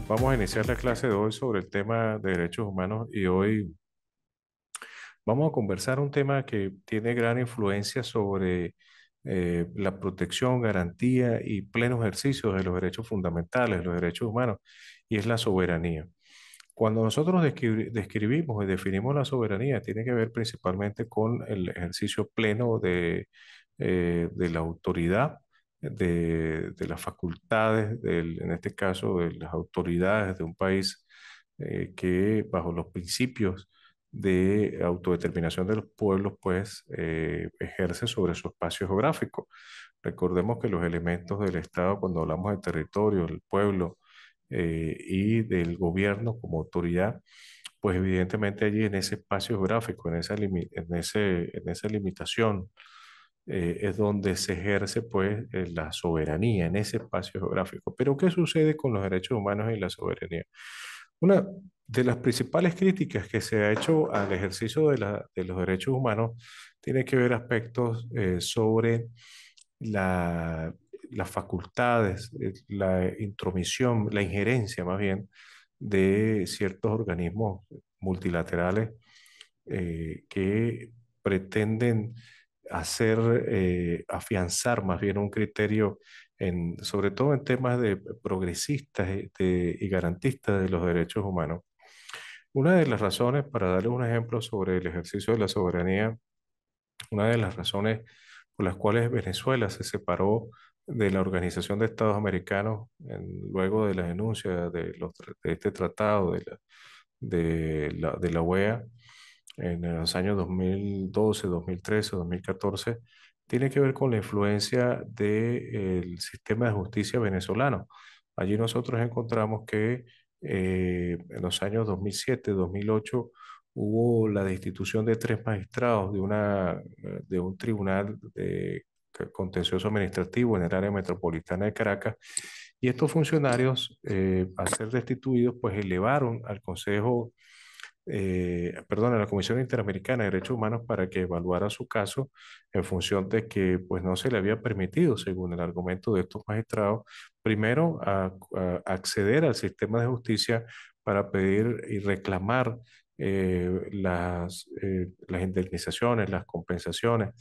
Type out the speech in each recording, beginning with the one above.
Vamos a iniciar la clase de hoy sobre el tema de derechos humanos y hoy vamos a conversar un tema que tiene gran influencia sobre la protección, garantía y pleno ejercicio de los derechos fundamentales, los derechos humanos, y es la soberanía. Cuando nosotros describimos y definimos la soberanía, tiene que ver principalmente con el ejercicio pleno de la autoridad, de las facultades, en este caso de las autoridades de un país que bajo los principios de autodeterminación de los pueblos, pues ejerce sobre su espacio geográfico. Recordemos que los elementos del Estado, cuando hablamos de territorio, del pueblo, y del gobierno como autoridad, pues evidentemente allí en ese espacio geográfico, en esa limitación, es donde se ejerce pues la soberanía en ese espacio geográfico. Pero ¿qué sucede con los derechos humanos y la soberanía? Una de las principales críticas que se ha hecho al ejercicio de los derechos humanos tiene que ver aspectos sobre la, las facultades, la intromisión, la injerencia más bien de ciertos organismos multilaterales que pretenden afianzar más bien un criterio, sobre todo en temas de progresistas y garantistas de los derechos humanos. Una de las razones, para darles un ejemplo sobre el ejercicio de la soberanía, una de las razones por las cuales Venezuela se separó de la Organización de Estados Americanos luego de la denuncia de este tratado de la OEA en los años 2012, 2013, 2014, tiene que ver con la influencia del sistema de justicia venezolano. Allí nosotros encontramos que en los años 2007, 2008, hubo la destitución de tres magistrados de un tribunal de contencioso administrativo en el área metropolitana de Caracas. Y estos funcionarios, al ser destituidos, pues elevaron al perdón, a la Comisión Interamericana de Derechos Humanos para que evaluara su caso en función de que pues no se le había permitido, según el argumento de estos magistrados, primero acceder al sistema de justicia para pedir y reclamar las indemnizaciones, las compensaciones,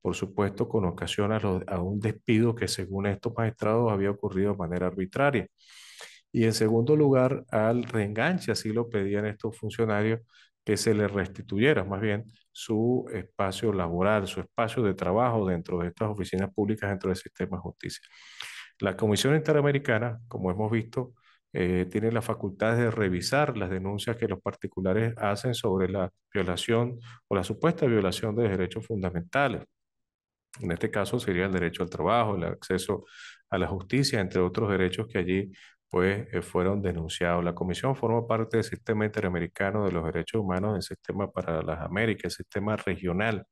por supuesto, con ocasión a un despido que según estos magistrados había ocurrido de manera arbitraria. Y en segundo lugar, al reenganche, así lo pedían estos funcionarios, que se les restituyera más bien su espacio laboral, su espacio de trabajo dentro de estas oficinas públicas, dentro del sistema de justicia. La Comisión Interamericana, como hemos visto, tiene la facultad de revisar las denuncias que los particulares hacen sobre la violación o la supuesta violación de derechos fundamentales. En este caso sería el derecho al trabajo, el acceso a la justicia, entre otros derechos que allí pues fueron denunciados. La comisión forma parte del Sistema Interamericano de los Derechos Humanos, el Sistema para las Américas, el Sistema Regional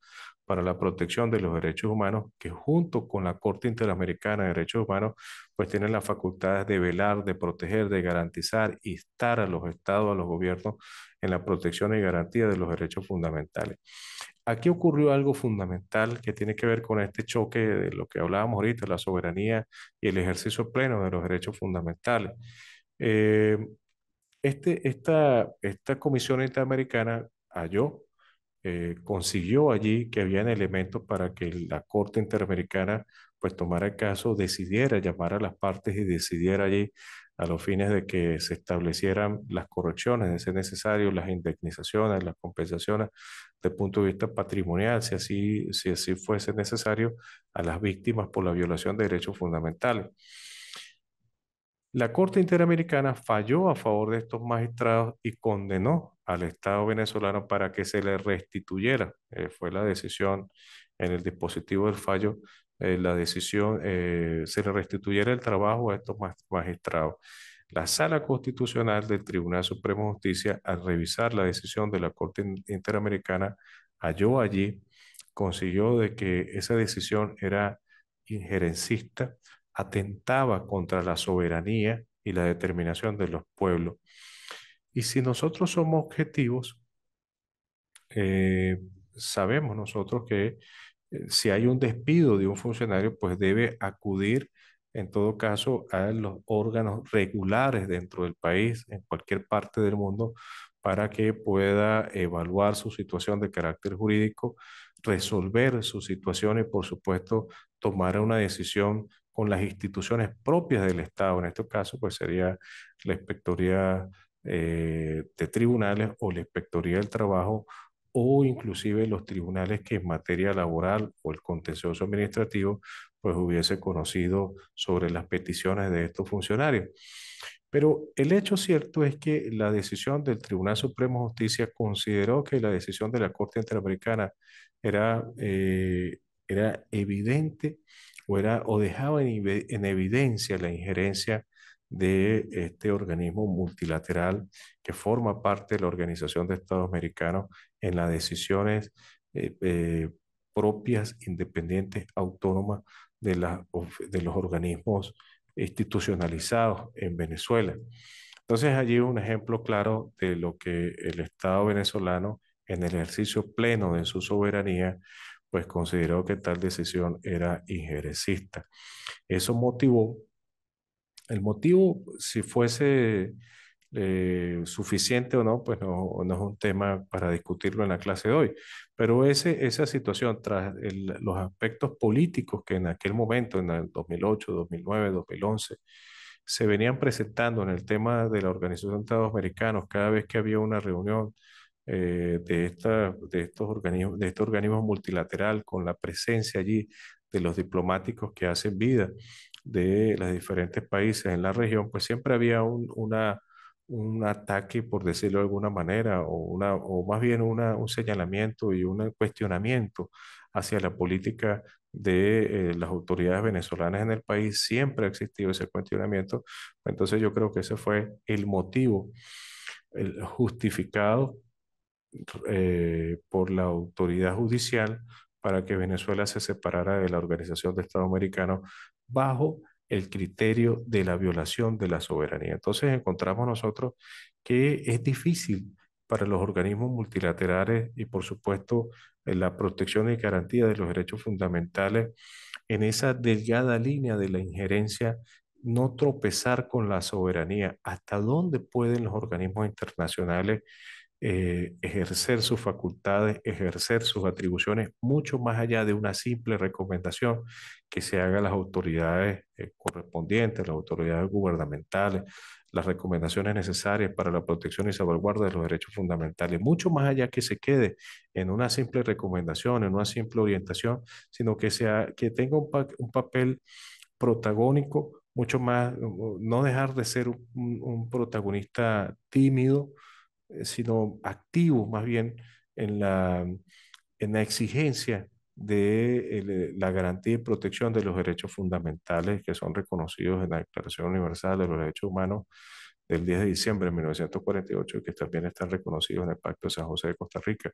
para la Protección de los Derechos Humanos, que junto con la Corte Interamericana de Derechos Humanos, pues tienen las facultades de velar, de proteger, de garantizar y estar a los estados, a los gobiernos en la protección y garantía de los derechos fundamentales. Aquí ocurrió algo fundamental que tiene que ver con este choque de lo que hablábamos ahorita, la soberanía y el ejercicio pleno de los derechos fundamentales. Eh, esta Comisión Interamericana consiguió allí que habían elementos para que la Corte Interamericana pues tomara el caso, decidiera llamar a las partes y decidiera allí a los fines de que se establecieran las correcciones de ser necesario, las indemnizaciones, las compensaciones desde el punto de vista patrimonial, si así fuese necesario, a las víctimas por la violación de derechos fundamentales. La Corte Interamericana falló a favor de estos magistrados y condenó al Estado venezolano para que se le restituyera. Fue la decisión en el dispositivo del fallo, la decisión, se le restituyera el trabajo a estos magistrados. La Sala Constitucional del Tribunal Supremo de Justicia, al revisar la decisión de la Corte Interamericana, halló allí, consiguió de que esa decisión era injerencista, atentaba contra la soberanía y la determinación de los pueblos. Y si nosotros somos objetivos, eh, sabemos nosotros que si hay un despido de un funcionario, pues debe acudir en todo caso, a los órganos regulares dentro del país, en cualquier parte del mundo, para que pueda evaluar su situación de carácter jurídico, resolver su situación y, por supuesto, tomar una decisión con las instituciones propias del Estado. En este caso, pues sería la Inspectoría de Tribunales o la Inspectoría del Trabajo o inclusive los tribunales que en materia laboral o el contencioso administrativo pues hubiese conocido sobre las peticiones de estos funcionarios. Pero el hecho cierto es que la decisión del Tribunal Supremo de Justicia consideró que la decisión de la Corte Interamericana era, era evidente o dejaba en evidencia la injerencia de este organismo multilateral que forma parte de la Organización de Estados Americanos en las decisiones eh, eh, propias, independientes, autónomas de los organismos institucionalizados en Venezuela. Entonces allí un ejemplo claro de lo que el Estado venezolano, en el ejercicio pleno de su soberanía, pues consideró que tal decisión era injerencista. Eso motivó, el motivo, si fuese suficiente o no, pues no es un tema para discutirlo en la clase de hoy. Pero esa situación, tras los aspectos políticos que en aquel momento, en el 2008, 2009, 2011, se venían presentando en el tema de la Organización de Estados Americanos, cada vez que había una reunión de este organismo multilateral, con la presencia allí de los diplomáticos que hacen vida de los diferentes países en la región, pues siempre había un ataque, por decirlo de alguna manera, o más bien un señalamiento y un cuestionamiento hacia la política de las autoridades venezolanas en el país. Siempre ha existido ese cuestionamiento. Entonces yo creo que ese fue el motivo, el justificado por la autoridad judicial para que Venezuela se separara de la Organización de Estados Americanos bajo el criterio de la violación de la soberanía. Entonces encontramos nosotros que es difícil para los organismos multilaterales y por supuesto la protección y garantía de los derechos fundamentales en esa delgada línea de la injerencia, no tropezar con la soberanía. ¿Hasta dónde pueden los organismos internacionales ejercer sus facultades, ejercer sus atribuciones, mucho más allá de una simple recomendación que se haga a las autoridades correspondientes, las autoridades gubernamentales, las recomendaciones necesarias para la protección y salvaguarda de los derechos fundamentales, mucho más allá que se quede en una simple recomendación, en una simple orientación, sino que tenga un papel protagónico, mucho más, no dejar de ser un protagonista tímido, sino activo más bien en en la exigencia de la garantía y protección de los derechos fundamentales que son reconocidos en la Declaración Universal de los Derechos Humanos del 10 de diciembre de 1948 y que también están reconocidos en el Pacto de San José de Costa Rica,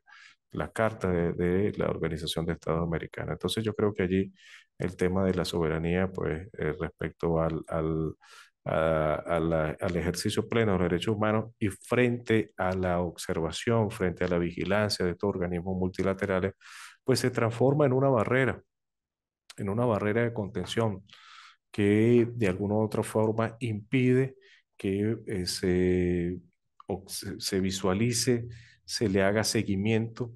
la Carta de la Organización de Estados Americanos. Entonces yo creo que allí el tema de la soberanía, pues respecto al ejercicio pleno de los derechos humanos y frente a la observación, frente a la vigilancia de estos organismos multilaterales, pues se transforma en una barrera de contención que de alguna u otra forma impide que se visualice, se le haga seguimiento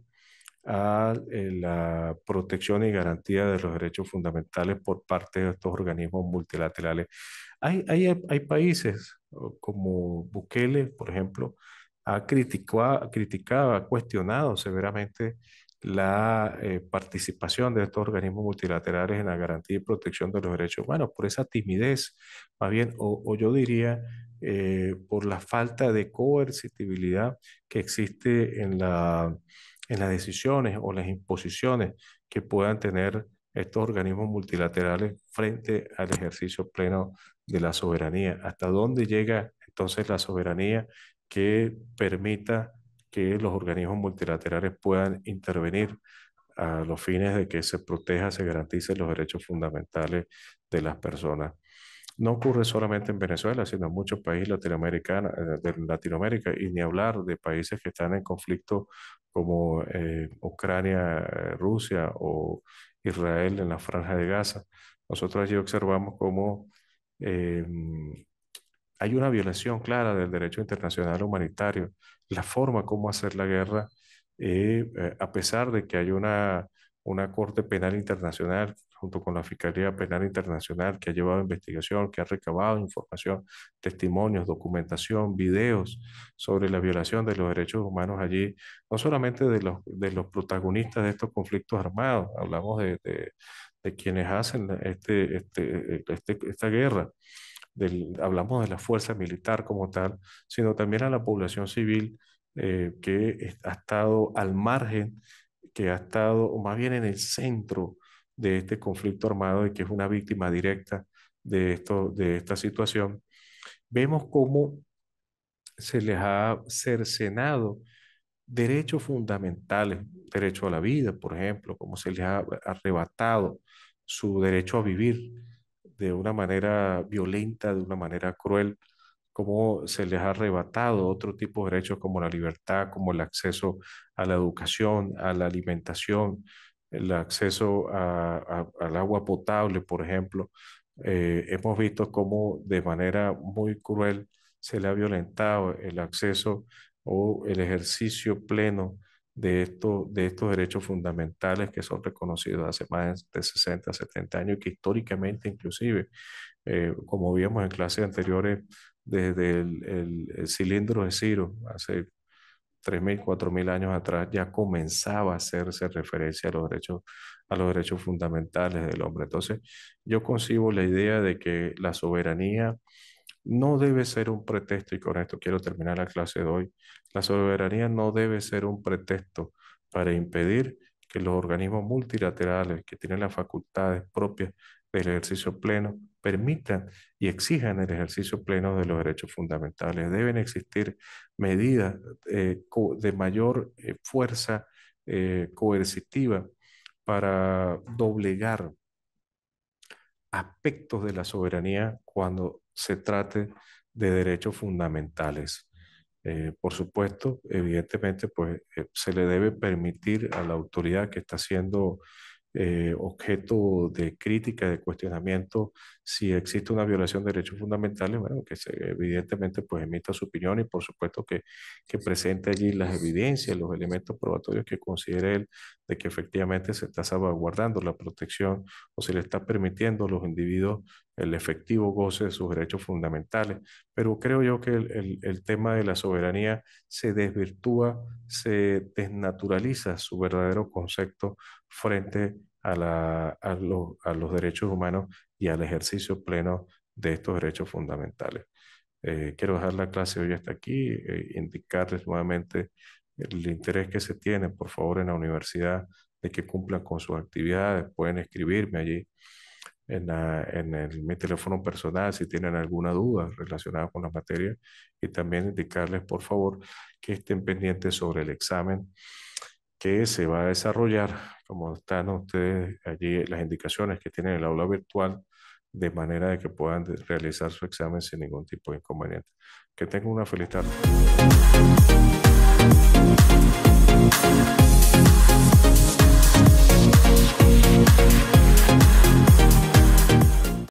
a la protección y garantía de los derechos fundamentales por parte de estos organismos multilaterales. Hay países como Bukele, por ejemplo, criticado, ha cuestionado severamente la participación de estos organismos multilaterales en la garantía y protección de los derechos humanos por esa timidez, más bien, o yo diría, por la falta de coercitibilidad que existe en las decisiones o las imposiciones que puedan tener estos organismos multilaterales frente al ejercicio pleno de la soberanía. ¿Hasta dónde llega entonces la soberanía que permita que los organismos multilaterales puedan intervenir a los fines de que se proteja, se garanticen los derechos fundamentales de las personas? No ocurre solamente en Venezuela, sino en muchos países latinoamericanos, de Latinoamérica, y ni hablar de países que están en conflicto como Ucrania, Rusia o Israel en la Franja de Gaza. Nosotros allí observamos cómo eh, hay una violación clara del derecho internacional humanitario. La forma como hacer la guerra, a pesar de que hay una Corte Penal Internacional junto con la Fiscalía Penal Internacional que ha llevado investigación, que ha recabado información, testimonios, documentación, videos sobre la violación de los derechos humanos allí, no solamente de los protagonistas de estos conflictos armados, hablamos de quienes hacen esta guerra, hablamos de la fuerza militar como tal, sino también a la población civil ha estado al margen, que ha estado, o más bien en el centro de este conflicto armado y que es una víctima directa de esta situación. Vemos cómo se les ha cercenado derechos fundamentales, derecho a la vida, por ejemplo, como se les ha arrebatado su derecho a vivir de una manera violenta, de una manera cruel, como se les ha arrebatado otro tipo de derechos como la libertad, como el acceso a la educación, a la alimentación, el acceso al agua potable, por ejemplo. Hemos visto cómo de manera muy cruel se le ha violentado el acceso o el ejercicio pleno de estos derechos fundamentales que son reconocidos hace más de 60, 70 años y que históricamente inclusive, como vimos en clases anteriores, desde el cilindro de Ciro, hace 3.000, 4.000 años atrás, ya comenzaba a hacerse referencia a los derechos fundamentales del hombre. Entonces, yo concibo la idea de que la soberanía no debe ser un pretexto, y con esto quiero terminar la clase de hoy. La soberanía no debe ser un pretexto para impedir que los organismos multilaterales que tienen las facultades propias del ejercicio pleno permitan y exijan el ejercicio pleno de los derechos fundamentales. Deben existir medidas de mayor fuerza coercitiva para doblegar aspectos de la soberanía cuando se trate de derechos fundamentales. Por supuesto, evidentemente, pues se le debe permitir a la autoridad que está siendo objeto de crítica, de cuestionamiento, si existe una violación de derechos fundamentales, bueno, evidentemente pues emita su opinión y por supuesto que presente allí las evidencias, los elementos probatorios que considere él de que efectivamente se está salvaguardando la protección o se le está permitiendo a los individuos el efectivo goce de sus derechos fundamentales. Pero creo yo que el tema de la soberanía se desvirtúa, se desnaturaliza su verdadero concepto frente a los derechos humanos y al ejercicio pleno de estos derechos fundamentales. Quiero dejar la clase hoy hasta aquí, indicarles nuevamente el interés que se tiene, por favor, en la universidad, de que cumplan con sus actividades. Pueden escribirme allí mi teléfono personal si tienen alguna duda relacionada con la materia y también indicarles, por favor, que estén pendientes sobre el examen que se va a desarrollar, como están ustedes allí, las indicaciones que tienen en el aula virtual, de manera de que puedan realizar su examen sin ningún tipo de inconveniente. Que tengan una feliz tarde.